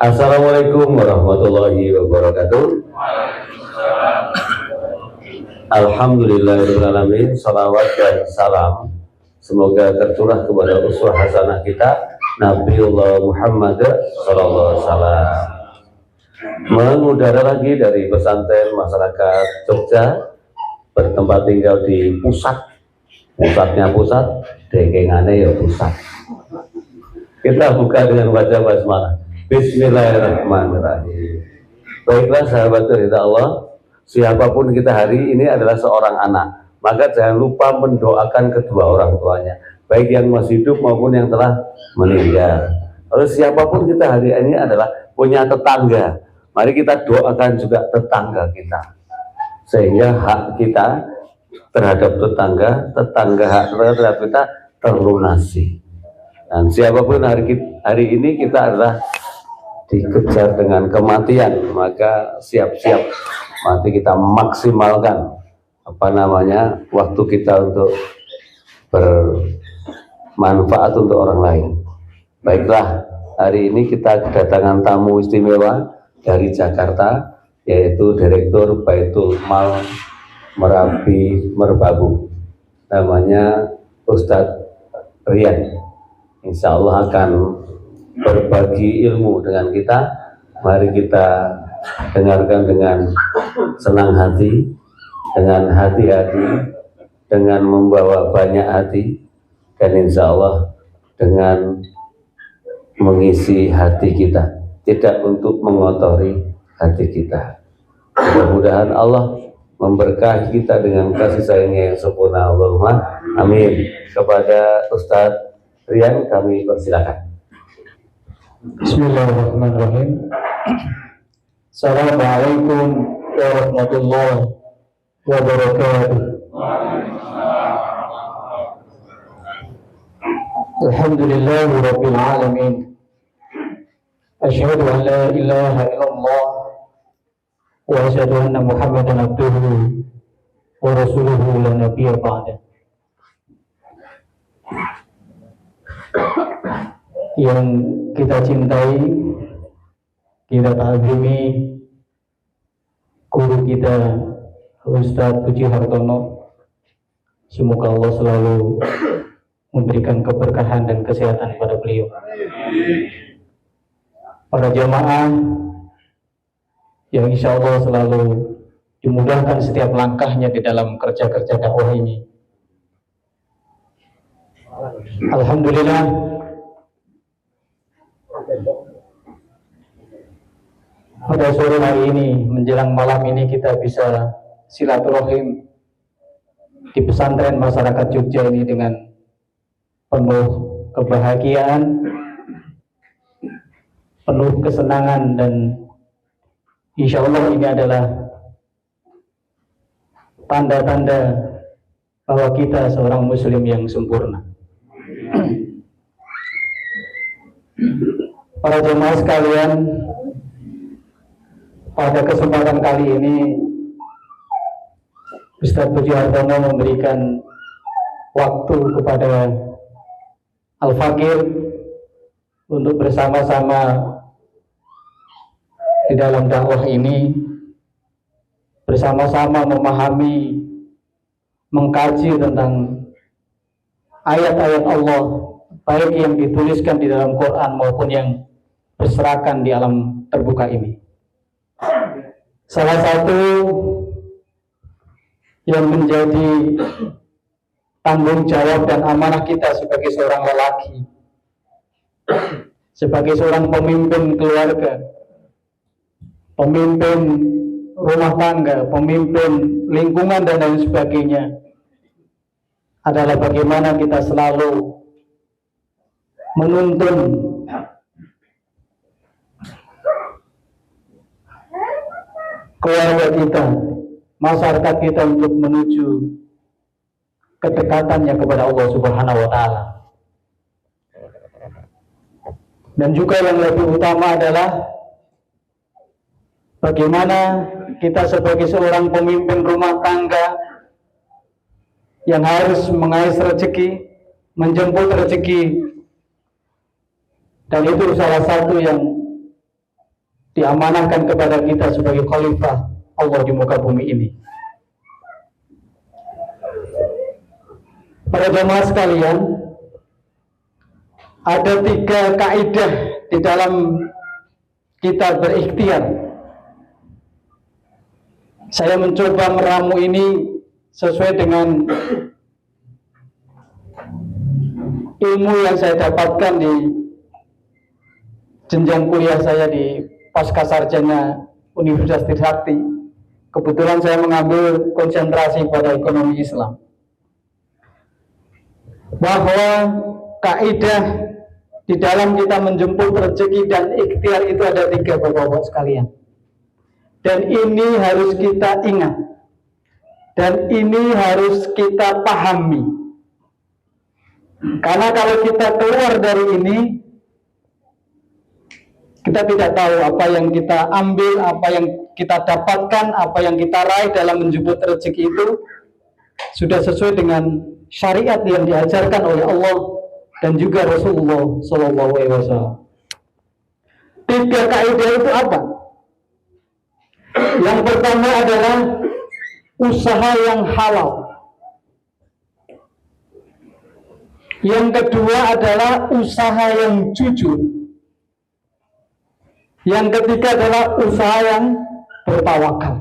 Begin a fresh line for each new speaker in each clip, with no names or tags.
Assalamualaikum warahmatullahi wabarakatuh. Alhamdulillahirrahmanirrahim. Salawat dan salam semoga tercurah kepada uswah hasanah kita Nabiullah Muhammad sallallahu alaihi wasallam. Mengudara lagi dari pesantren masyarakat Jogja, bertempat tinggal di pusatnya pusat, dekengannya ya pusat. Kita buka dengan baca basmalah. Bismillahirrahmanirrahim. Baiklah sahabat ridha Allah, siapapun kita hari ini adalah seorang anak, maka jangan lupa mendoakan kedua orang tuanya, baik yang masih hidup maupun yang telah meninggal. Lalu siapapun kita hari ini adalah punya tetangga, mari kita doakan juga tetangga kita, sehingga hak kita terhadap tetangga hak terhadap kita terlunasi. Dan siapapun hari ini kita adalah dikejar dengan kematian, maka siap-siap mati kita maksimalkan waktu kita untuk bermanfaat untuk orang lain. Baiklah, hari ini kita kedatangan tamu istimewa dari Jakarta, yaitu Direktur Baitul Mal Merapi Merbabu, namanya Ustadz Rian. Insya Allah akan berbagi ilmu dengan kita. Mari kita dengarkan dengan senang hati, dengan hati-hati, dengan membawa banyak hati, dan insya Allah dengan mengisi hati kita, tidak untuk mengotori hati kita. Mudah-mudahan Allah memberkahi kita dengan kasih sayangnya yang sempurna. Allahumma amin. Kepada Ustadz Rian kami persilakan.
Bismillahirrahmanirrahim. Assalamualaikum warahmatullahi wabarakatuh. Alhamdulillahi rabbil alamin. Asyhadu an la ilaha illallah wa asyhadu anna Muhammadan abduhu wa rasuluhu la nabiyya ba'da. Yang kita cintai, kita kagumi guru kita Ustadz Puji Hartono, semoga Allah selalu memberikan keberkahan dan kesehatan pada beliau. Para jamaah yang insya Allah selalu dimudahkan setiap langkahnya di dalam kerja-kerja dakwah ini. Alhamdulillah, pada sore hari ini menjelang malam ini kita bisa silaturahim di pesantren masyarakat Jogja ini dengan penuh kebahagiaan, penuh kesenangan, dan insya Allah ini adalah tanda-tanda bahwa kita seorang muslim yang sempurna. Para jemaah sekalian, pada kesempatan kali ini Ustadz Puji Hartono memberikan waktu kepada Al-Fakir untuk bersama-sama di dalam dakwah ini, bersama-sama memahami, mengkaji tentang ayat-ayat Allah, baik yang dituliskan di dalam Quran maupun yang berserakan di alam terbuka ini. Salah satu yang menjadi tanggung jawab dan amanah kita sebagai seorang lelaki, sebagai seorang pemimpin keluarga, pemimpin rumah tangga, pemimpin lingkungan dan lain sebagainya, adalah bagaimana kita selalu menuntun keluarga kita, masyarakat kita untuk menuju kedekatannya kepada Allah Subhanahu wa Ta'ala. Dan juga yang lebih utama adalah bagaimana kita sebagai seorang pemimpin rumah tangga yang harus mengais rezeki, menjemput rezeki, dan itu salah satu yang diamanahkan kepada kita sebagai khalifah Allah di muka bumi ini. Para jemaah sekalian, ada 3 kaidah di dalam kita berikhtiar. Saya mencoba meramu ini sesuai dengan ilmu yang saya dapatkan di jenjang kuliah saya di Pasca Sarjana Universitas Trisakti. Kebetulan saya mengambil konsentrasi pada ekonomi Islam. Bahwa kaidah di dalam kita menjemput rezeki dan ikhtiar itu ada 3, Bapak-bapak sekalian. Dan ini harus kita ingat. Dan ini harus kita pahami. Karena kalau kita keluar dari ini, kita tidak tahu apa yang kita ambil, apa yang kita dapatkan, apa yang kita raih dalam menjemput rezeki itu sudah sesuai dengan syariat yang diajarkan oleh Allah dan juga Rasulullah SAW. 3 kaidah itu apa? Yang pertama adalah usaha yang halal. Yang kedua adalah usaha yang jujur. Yang ketiga adalah usaha yang bertawakal.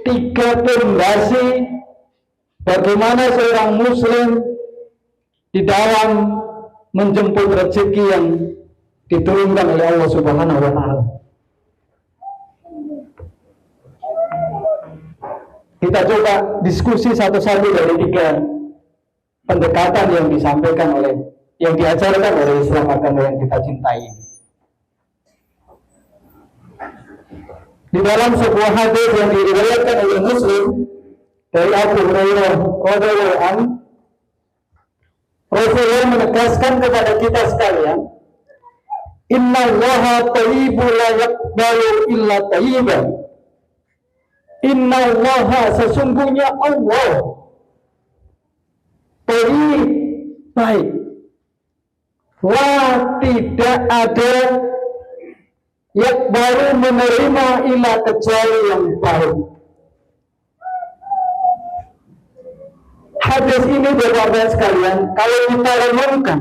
3 pondasi bagaimana seorang muslim di dalam menjemput rezeki yang diturunkan oleh Allah Subhanahu wa taala. Kita coba diskusi satu-satu dari 3 pendekatan yang disampaikan oleh, yang diajarkan oleh Islam, agama yang kita cintai. Di dalam sebuah hadis yang diriwayatkan oleh Muslim dari Abu Hurairah radhiyallahu anhu, Rasulullah menegaskan kepada kita sekalian, Inna Allaha thayyibun la yaqbalu illa thayyiban. Inna Allaha, sesungguhnya Allah thayyib, baik. Wa tidak ada yang baru menerima illa kecuali yang baik. Hadis ini Bapak-bapak sekalian, kalau kita renungkan,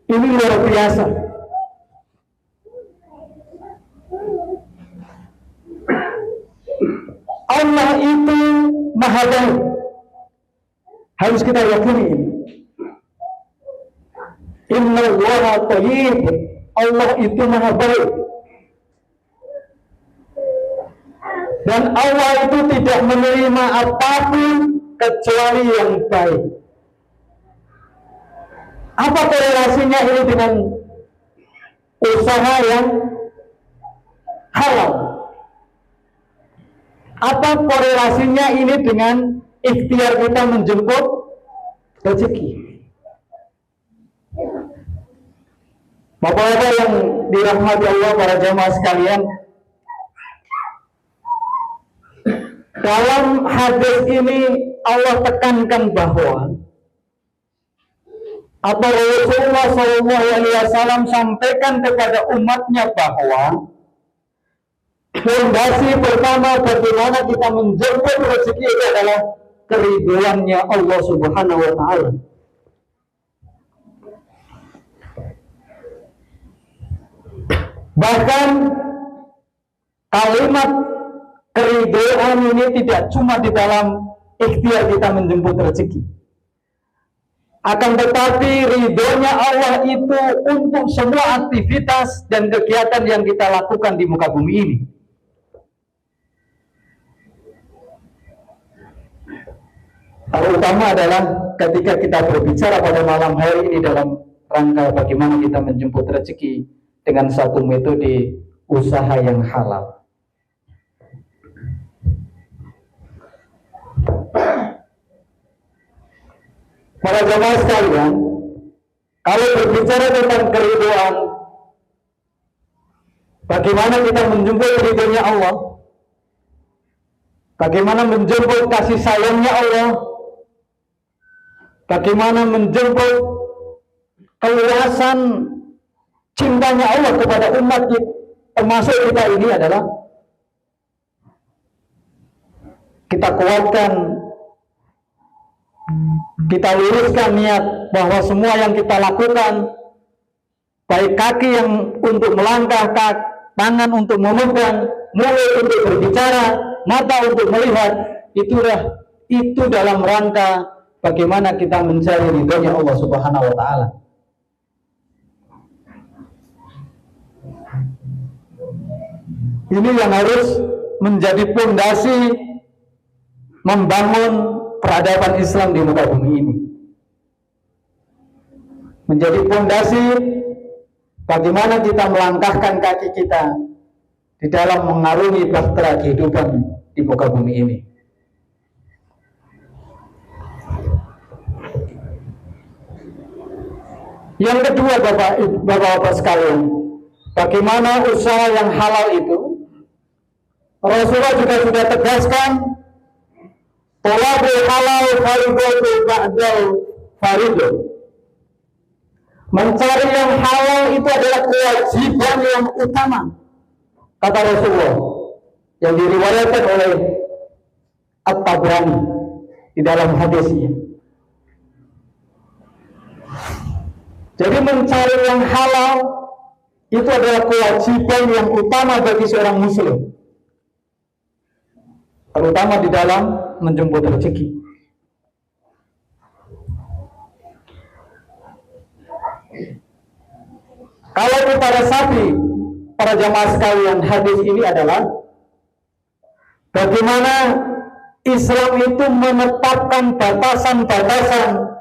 ini luar biasa. Allah itu maha baik. Harus kita yakini ini. Inna Allaha thayyib. Allah itu maha baik. Dan Allah itu tidak menerima apapun kecuali yang baik. Apa korelasinya ini dengan usaha yang halal? Apa korelasinya ini dengan ikhtiar kita menjemput rezeki? Bapak-bapak yang dirahmati Allah, para jamaah sekalian, dalam hadis ini Allah tekankan bahwa atau Rasulullah SAW sampaikan kepada umatnya bahwa fondasi pertama bagaimana kita menjemput rezeki itu adalah keridhoannya Allah Subhanahu wa taala. Bahkan kalimat keridhaan ini tidak cuma di dalam ikhtiar kita menjemput rezeki, akan tetapi ridhonya Allah itu untuk semua aktivitas dan kegiatan yang kita lakukan di muka bumi ini. Terutama adalah ketika kita berbicara pada malam hari ini dalam rangka bagaimana kita menjemput rezeki dengan satu metode usaha yang halal. Para jamaah sekalian, kalau berbicara tentang keridhaan, bagaimana kita menjemput ridhonya Allah, bagaimana menjemput kasih sayangnya Allah, bagaimana menjemput keluasan cintanya Allah kepada umat kita, termasuk kita ini adalah kita kuatkan, kita luruskan niat bahwa semua yang kita lakukan, baik kaki yang untuk melangkah, tangan untuk memegang, mulut untuk berbicara, mata untuk melihat, itu dalam rangka bagaimana kita mencari ridhonya Allah Subhanahu wa taala. Ini yang harus menjadi fondasi membangun peradaban Islam di muka bumi ini. Menjadi fondasi bagaimana kita melangkahkan kaki kita di dalam mengarungi bahtera kehidupan di muka bumi ini. Yang kedua, Bapak-bapak sekalian, bagaimana usaha yang halal itu? Rasulullah juga sudah tegaskan, thalabul halal fardhu ba'dal fardhu. Mencari yang halal itu adalah kewajiban yang utama, kata Rasulullah, yang diriwayatkan oleh At-Tabrani di dalam hadisnya. Jadi mencari yang halal itu adalah kewajiban yang utama bagi seorang muslim, terutama di dalam menjemput rezeki. Kalau kita resapi para jamaah sekalian, hadis ini adalah bagaimana Islam itu menetapkan batasan-batasan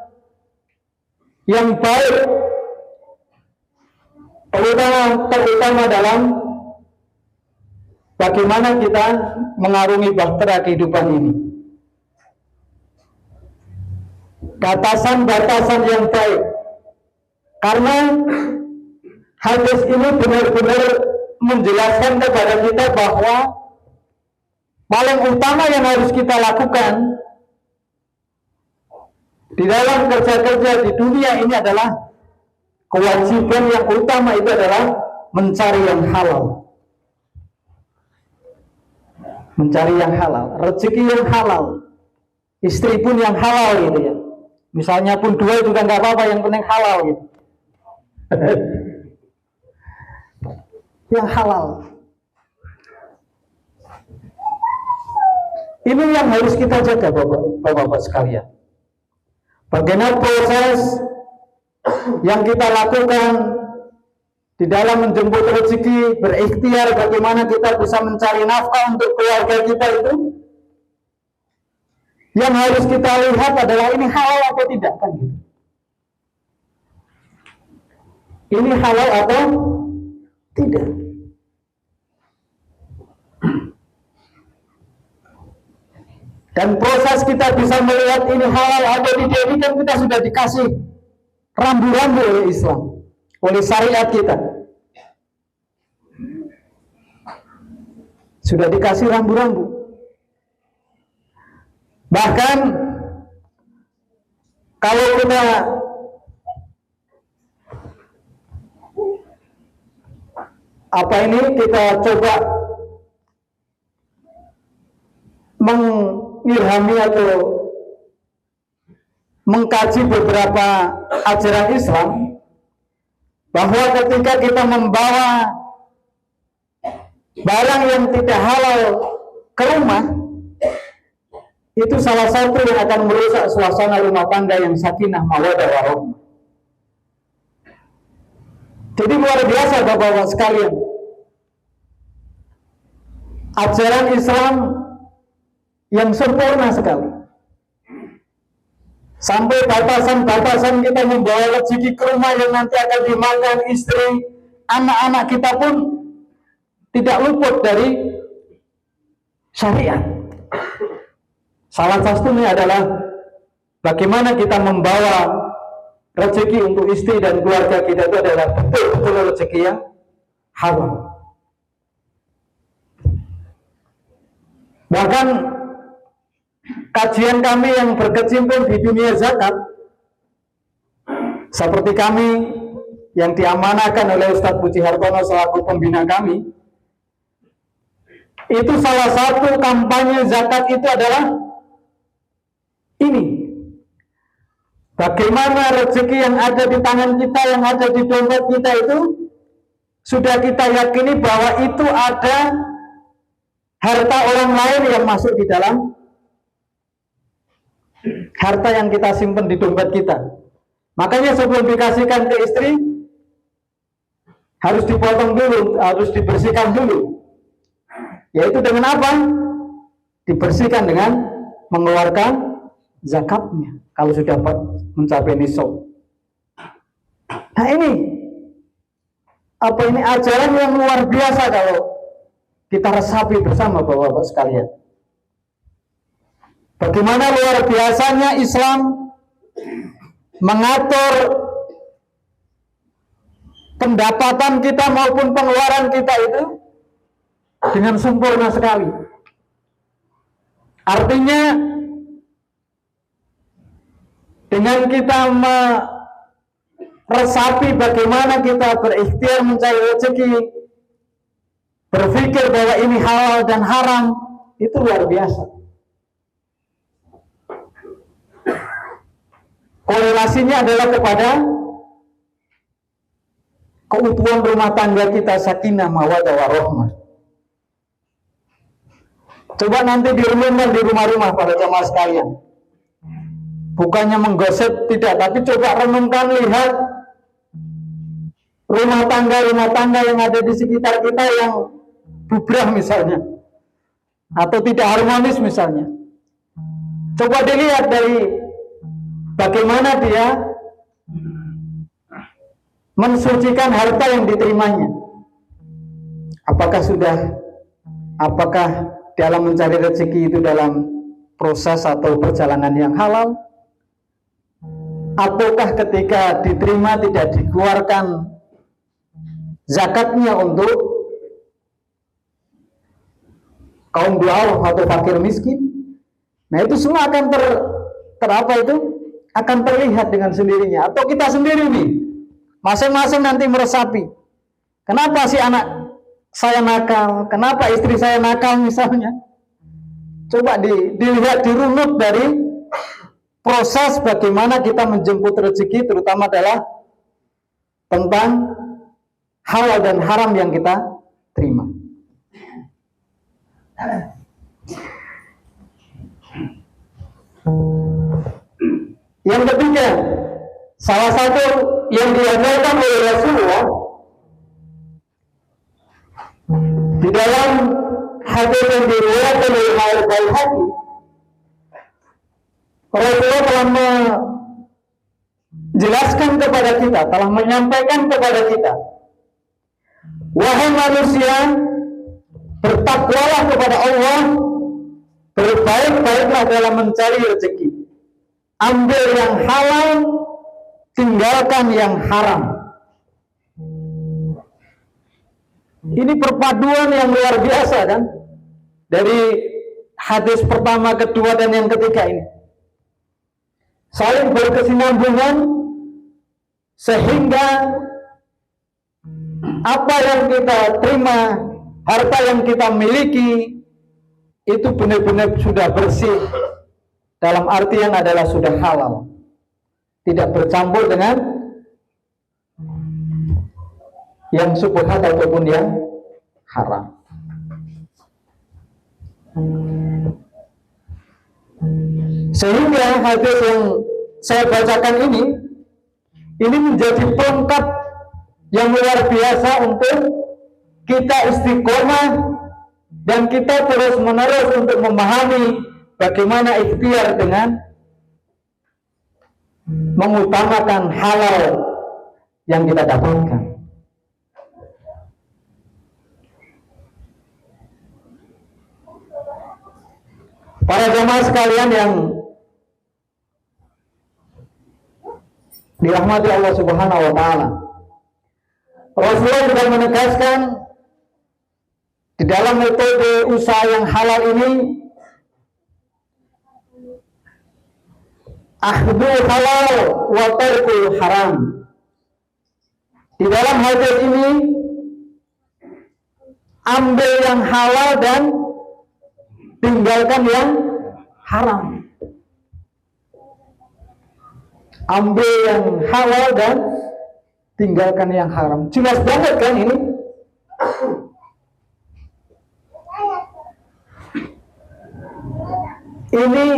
yang baik, terutama dalam bagaimana kita mengarungi bahtera kehidupan ini. Batasan-batasan yang baik, karena hadis ini benar-benar menjelaskan kepada kita bahwa paling utama yang harus kita lakukan di dalam kerja-kerja di dunia ini adalah kewajiban yang utama itu adalah mencari yang halal. Mencari yang halal, rezeki yang halal, istri pun yang halal gitu ya. Misalnya pun dua juga nggak apa-apa, yang penting halal gitu. Yang halal. Ini yang harus kita jaga, Bapak-bapak sekalian. Bagaimana proses yang kita lakukan di dalam menjemput rezeki, berikhtiar bagaimana kita bisa mencari nafkah untuk keluarga kita itu, yang harus kita lihat adalah ini halal atau tidak, kan gitu. Ini halal atau tidak. Dan proses kita bisa melihat ini halal atau tidak, ini kan kita sudah dikasih rambu-rambu oleh Islam, oleh syariat kita. Sudah dikasih rambu-rambu. Bahkan kalau kita kita coba mengilhami atau mengkaji beberapa ajaran Islam, bahwa ketika kita membawa barang yang tidak halal ke rumah, itu salah satu yang akan merusak suasana rumah tangga yang sakinah, mawaddah, warahmah. Jadi luar biasa Bapak-bapak sekalian, ajaran Islam yang sempurna sekali. Sampai batasan-batasan kita membawa rezeki ke rumah yang nanti akan dimakan istri, anak-anak kita pun tidak luput dari syariat. Salah satunya adalah bagaimana kita membawa rezeki untuk istri dan keluarga kita itu adalah betul-betul rezeki yang halal. Bahkan kajian kami yang berkecimpung di dunia zakat, seperti kami
yang diamanahkan oleh Ustadz Puji Hartono selaku pembina kami, itu salah satu kampanye zakat itu adalah ini. Bagaimana rezeki yang ada di tangan kita, yang ada di dompet kita itu sudah kita yakini bahwa itu ada harta orang lain yang masuk di dalam harta yang kita simpan di dompet kita. Makanya sebelum dikasihkan ke istri harus dipotong dulu, harus dibersihkan dulu. Yaitu dengan apa? Dibersihkan dengan mengeluarkan zakatnya kalau sudah mencapai nisab. Nah ini ajaran yang luar biasa kalau kita resapi bersama Bapak-bapak sekalian. Bagaimana luar biasanya Islam mengatur pendapatan kita maupun pengeluaran kita itu dengan sempurna sekali. Artinya dengan kita meresapi bagaimana kita berikhtiar mencari rezeki, berpikir bahwa ini halal dan haram, itu luar biasa. Korelasinya adalah kepada keutuhan rumah tangga kita, sakinah, mawaddah, warahmah. Coba nanti direnungkan di rumah-rumah para jamaah sekalian. Bukannya menggosip, tidak, tapi coba renungkan, lihat rumah tangga yang ada di sekitar kita yang bubrah misalnya, atau tidak harmonis misalnya. Coba dilihat dari bagaimana dia mensucikan harta yang diterimanya. Apakah dalam mencari rezeki itu dalam proses atau perjalanan yang halal, ataukah ketika diterima tidak dikeluarkan zakatnya untuk kaum du'afa atau fakir miskin. Nah itu semua akan akan terlihat dengan sendirinya. Atau kita sendiri nih, masing-masing nanti meresapi, kenapa si anak saya nakal, kenapa istri saya nakal misalnya. Coba dilihat, dirunut dari proses bagaimana kita menjemput rezeki, terutama adalah tentang halal dan haram yang kita terima. Yang ketiga, salah satu yang diajarkan oleh Rasulullah di dalam hadis yang diriwayatkan oleh Al-Baihaqi, Rasulullah telah menjelaskan kepada kita, telah menyampaikan kepada kita, wahai manusia, bertakwalah kepada Allah, berbaik-baiklah dalam mencari rezeki, ambil yang halal, tinggalkan yang haram. Ini perpaduan yang luar biasa kan, dari hadis pertama, kedua, dan yang ketiga ini saling berkesinambungan, sehingga apa yang kita terima, harta yang kita miliki itu benar-benar sudah bersih, dalam artian adalah sudah halal, tidak bercampur dengan yang subhat ataupun yang haram. Sehingga hadis yang saya bacakan ini menjadi pelengkap yang luar biasa untuk kita istiqomah dan kita terus menerus untuk memahami bagaimana ikhtiar dengan mengutamakan halal yang kita dapatkan. Para jemaah sekalian yang dirahmati Allah Subhanahu wa taala, Rasulullah juga menegaskan di dalam metode usaha yang halal ini, akhdul halal wa tarkul haram. Di dalam hadis ini ambil yang halal dan tinggalkan yang haram. Ambil yang halal dan tinggalkan yang haram. Jelas banget kan ini? Ini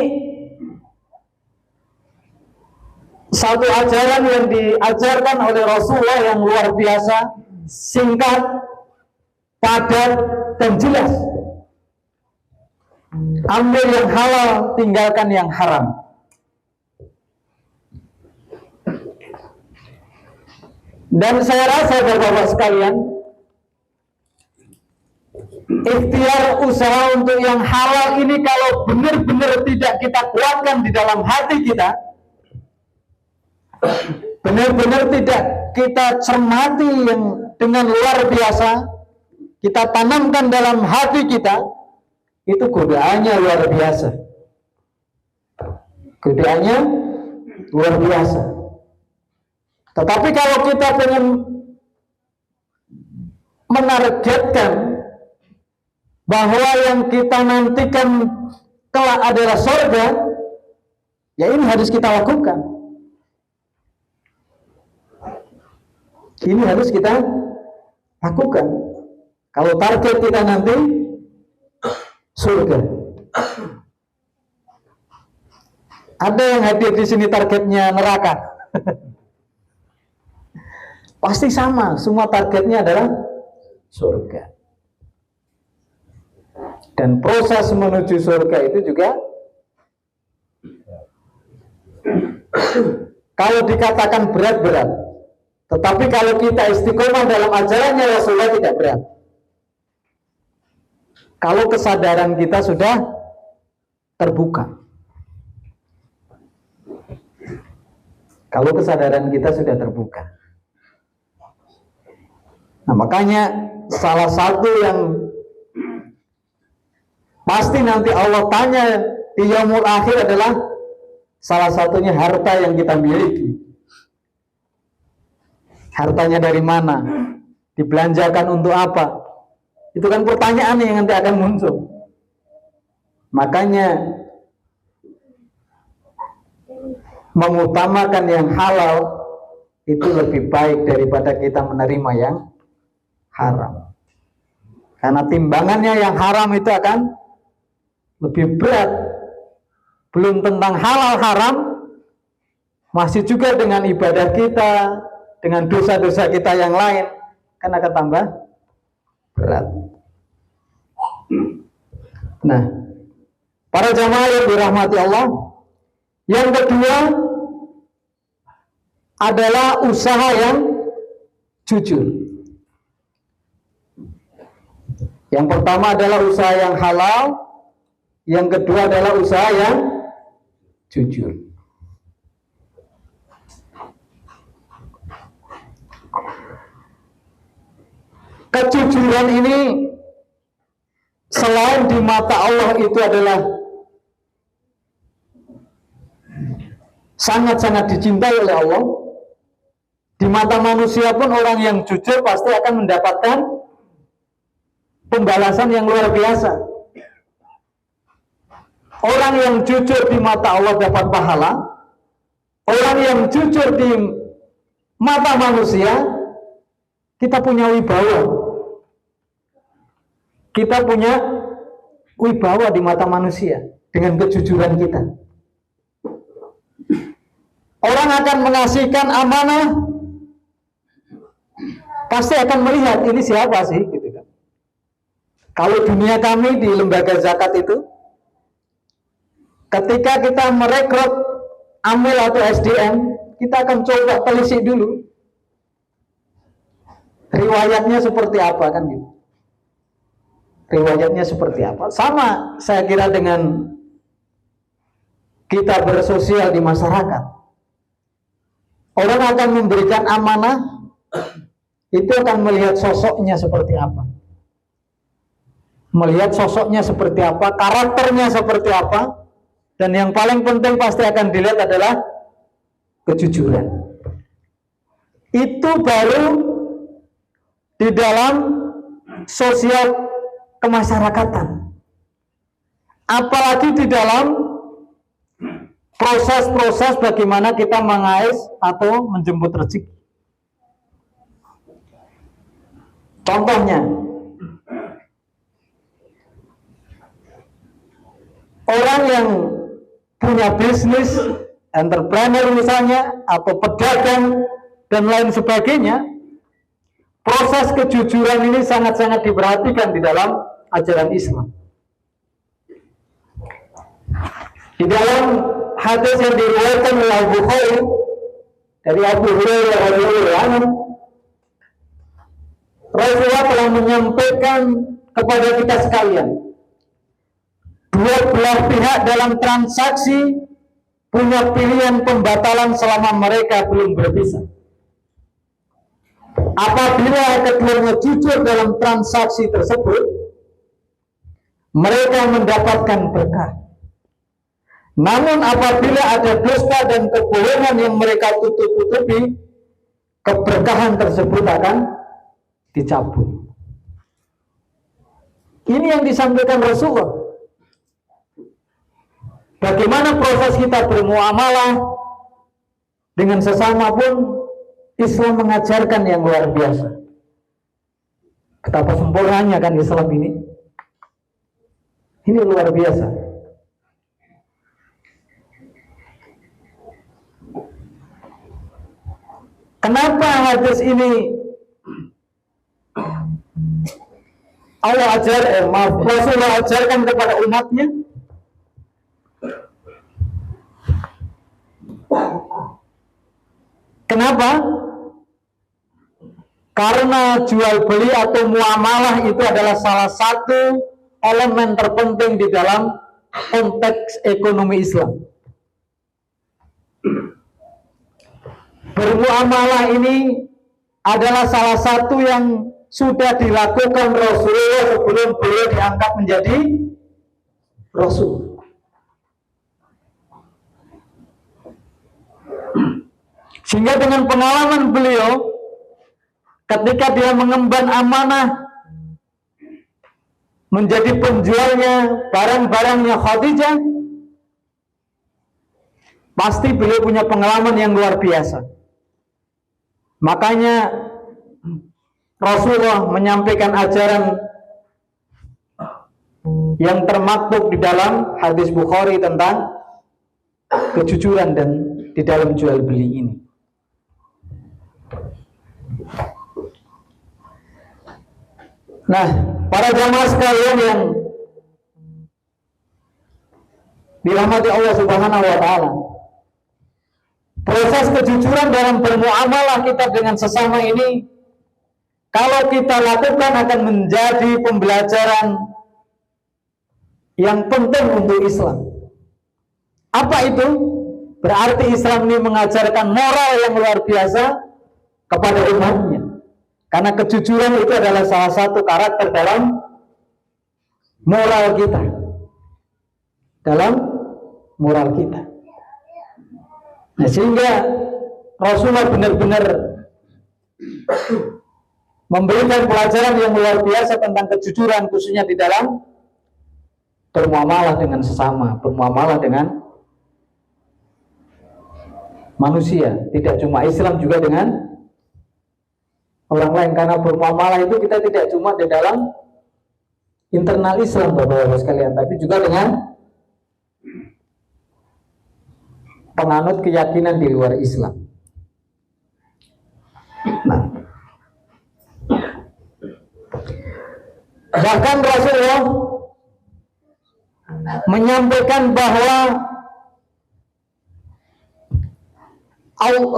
satu ajaran yang diajarkan oleh Rasulullah yang luar biasa, singkat, padat, dan jelas. Ambil yang halal, tinggalkan yang haram. Dan saya rasa Bapak-bapak sekalian, ikhtiar usaha untuk yang halal ini kalau benar-benar tidak kita kuatkan di dalam hati kita, benar-benar tidak kita cermati yang dengan luar biasa, kita tanamkan dalam hati kita, itu godaannya luar biasa. Godaannya luar biasa. Tetapi kalau kita ingin menargetkan bahwa yang kita nantikan kelak adalah surga, ya ini harus kita lakukan. Ini harus kita lakukan. Kalau target kita nanti surga. Ada yang hadir di sini targetnya neraka. Pasti sama, semua targetnya adalah surga. Dan proses menuju surga itu juga kalau dikatakan berat-berat, tetapi kalau kita istiqomah dalam ajarannya Rasulullah tidak berat. Kalau kesadaran kita sudah terbuka. Kalau kesadaran kita sudah terbuka. Nah, makanya salah satu yang pasti nanti Allah tanya di yaumul akhir adalah salah satunya harta yang kita miliki. Hartanya dari mana? Dibelanjakan untuk apa? Itu kan pertanyaan yang nanti akan muncul. Makanya mengutamakan yang halal itu lebih baik daripada kita menerima yang haram. Karena timbangannya yang haram itu akan lebih berat. Belum tentang halal haram, masih juga dengan ibadah kita, dengan dosa-dosa kita yang lain, kan akan tambah berat. Nah, para jamaah yang dirahmati Allah, yang kedua adalah usaha yang jujur. Yang pertama adalah usaha yang halal, yang kedua adalah usaha yang jujur. Kejujuran ini selain di mata Allah itu adalah sangat-sangat dicintai oleh Allah, di mata manusia pun orang yang jujur pasti akan mendapatkan pembalasan yang luar biasa. Orang yang jujur di mata Allah dapat pahala, orang yang jujur di mata manusia, kita punya wibawa. Kita punya wibawa di mata manusia dengan kejujuran kita. Orang akan mengasihkan amanah, pasti akan melihat ini siapa sih, gitu kan. Kalau dunia kami di lembaga zakat itu, ketika kita merekrut amil atau SDM, kita akan coba telisik dulu riwayatnya seperti apa, kan gitu. Riwayatnya seperti apa. Sama saya kira dengan kita bersosial di masyarakat. Orang akan memberikan amanah, itu akan melihat sosoknya seperti apa. Melihat sosoknya seperti apa, karakternya seperti apa, dan yang paling penting pasti akan dilihat adalah kejujuran. itu baru di dalam sosial kemasyarakatan, apalagi di dalam proses-proses bagaimana kita mengais atau menjemput rezeki. Contohnya, orang yang punya bisnis, entrepreneur misalnya, atau pedagang dan lain sebagainya, proses kejujuran ini sangat-sangat diperhatikan di dalam ajaran Islam. Di dalam hadis yang diriwayatkan oleh Al-Bukhari dari Abu Hurairah radhiyallahu anhu, Rasulullah telah menyampaikan kepada kita sekalian, dua belah pihak dalam transaksi punya pilihan pembatalan selama mereka belum berpisah. Apabila keduanya jujur dalam transaksi tersebut, mereka mendapatkan berkah. Namun apabila ada dusta dan kebohongan yang mereka tutup-tutupi, keberkahan tersebut akan dicabut. Ini yang disampaikan Rasulullah. Bagaimana proses kita bermuamalah dengan sesama pun Islam mengajarkan yang luar biasa. Betapa sempurnanya kan Islam ini. Ini luar biasa. Kenapa hadis ini Rasulullah ajarkan kepada umatnya? Kenapa? Karena jual beli atau muamalah itu adalah salah satu elemen terpenting di dalam konteks ekonomi Islam. Bermuamalah ini adalah salah satu yang sudah dilakukan Rasulullah sebelum beliau diangkat menjadi Rasul. Sehingga dengan pengalaman beliau, ketika dia mengemban amanah menjadi penjualnya barang-barangnya Khadijah, pasti beliau punya pengalaman yang luar biasa. Makanya Rasulullah menyampaikan ajaran yang termaktub di dalam hadis Bukhari tentang kejujuran dan di dalam jual beli ini. Nah, para jamaah sekalian yang dirahmati Allah Subhanahu wa taala, proses kejujuran dalam bermuamalah kita dengan sesama ini, kalau kita lakukan akan menjadi pembelajaran yang penting untuk Islam. Apa itu? Berarti Islam ini mengajarkan moral yang luar biasa kepada umatnya. Karena kejujuran itu adalah salah satu karakter dalam moral kita. Dalam moral kita. Nah, sehingga Rasulullah benar-benar memberikan pelajaran yang luar biasa tentang kejujuran, khususnya di dalam bermuamalah dengan sesama, bermuamalah dengan manusia, tidak cuma Islam, juga dengan orang lain. Karena bermuamalah itu kita tidak cuma di dalam internal Islam, Bapak-Bapak sekalian, tapi juga dengan penganut keyakinan di luar Islam. Nah, bahkan Rasulullah menyampaikan bahwa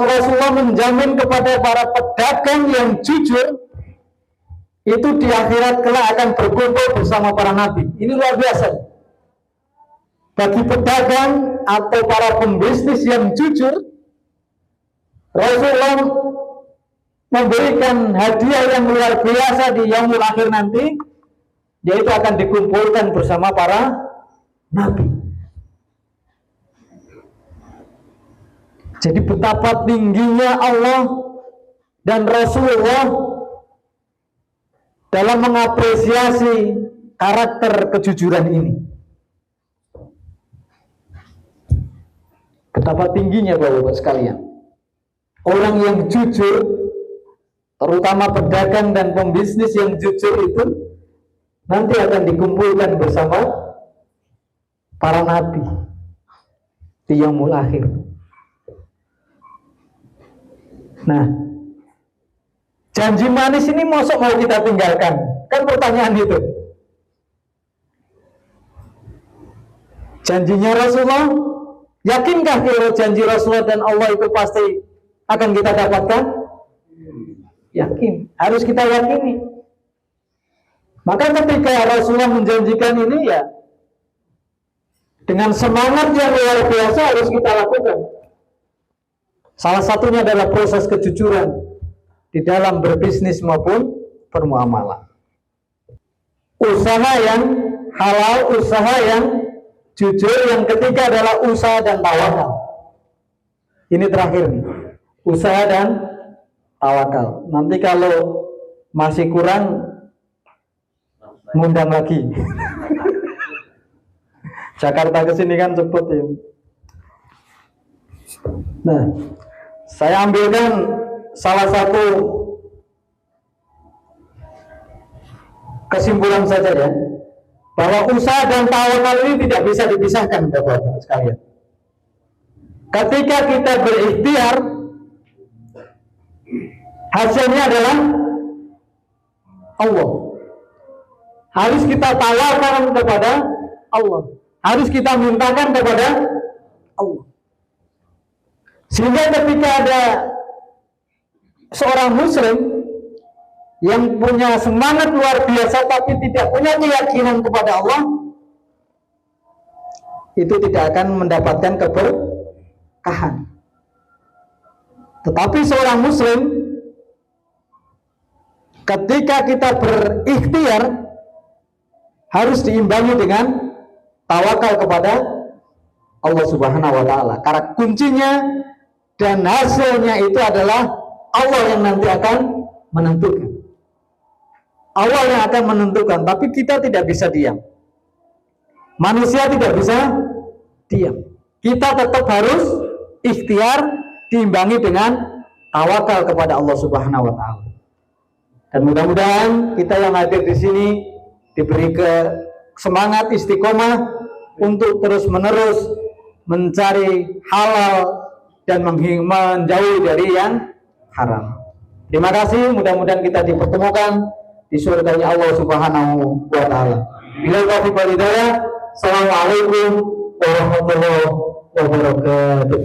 Rasulullah menjamin kepada para pedagang yang jujur itu di akhirat kelak akan berkumpul bersama para nabi. Ini luar biasa. Bagi pedagang atau para pembisnis yang jujur, Rasulullah memberikan hadiah yang luar biasa di yaumul akhir nanti, yaitu akan dikumpulkan bersama para nabi. Jadi betapa tingginya Allah dan Rasulullah dalam mengapresiasi karakter kejujuran ini. Betapa tingginya Bapak-Bapak sekalian. Orang yang jujur, terutama pedagang dan pembisnis yang jujur itu nanti akan dikumpulkan bersama para nabi di yaumul akhir. Nah, janji manis ini mosok mau kita tinggalkan? Kan pertanyaan itu. Janjinya Rasulullah, yakinkah kalau janji Rasulullah dan Allah itu pasti akan kita dapatkan? Yakin, harus kita yakini. Maka ketika Rasulullah menjanjikan ini ya dengan semangat yang luar biasa harus kita lakukan. Salah satunya adalah proses kejujuran di dalam berbisnis maupun bermuamalah. Usaha yang halal, usaha yang jujur. Yang ketiga adalah usaha dan tawakal. Ini terakhir nih, usaha dan tawakal. Nanti kalau masih kurang, ngundang lagi. Jakarta ke sini kan cepet ya. Nah, saya ambilkan salah satu kesimpulan saja ya, bahwa usaha dan tawakal ini tidak bisa dipisahkan Bapak-Bapak sekalian. Ketika kita berikhtiar, hasilnya adalah Allah. Harus kita tawarkan kepada Allah. Harus kita mintakan kepada Allah. Sehingga ketika ada seorang muslim yang punya semangat luar biasa tapi tidak punya keyakinan kepada Allah, itu tidak akan mendapatkan keberkahan. Tetapi seorang muslim ketika kita berikhtiar harus diimbangi dengan tawakal kepada Allah Subhanahu wa taala. Karena kuncinya dan hasilnya itu adalah Allah yang nanti akan menentukan. Allah yang akan menentukan, tapi kita tidak bisa diam. Manusia tidak bisa diam. Kita tetap harus ikhtiar diimbangi dengan tawakal kepada Allah Subhanahu wa taala. Dan mudah-mudahan kita yang hadir di sini diberi semangat istiqomah untuk terus-menerus mencari halal dan menjauhi dari yang haram. Terima kasih, mudah-mudahan kita dipertemukan di surganya Allah Subhanahu wa taala. Bila taufiq wal hidayah. Assalamualaikum warahmatullahi wabarakatuh.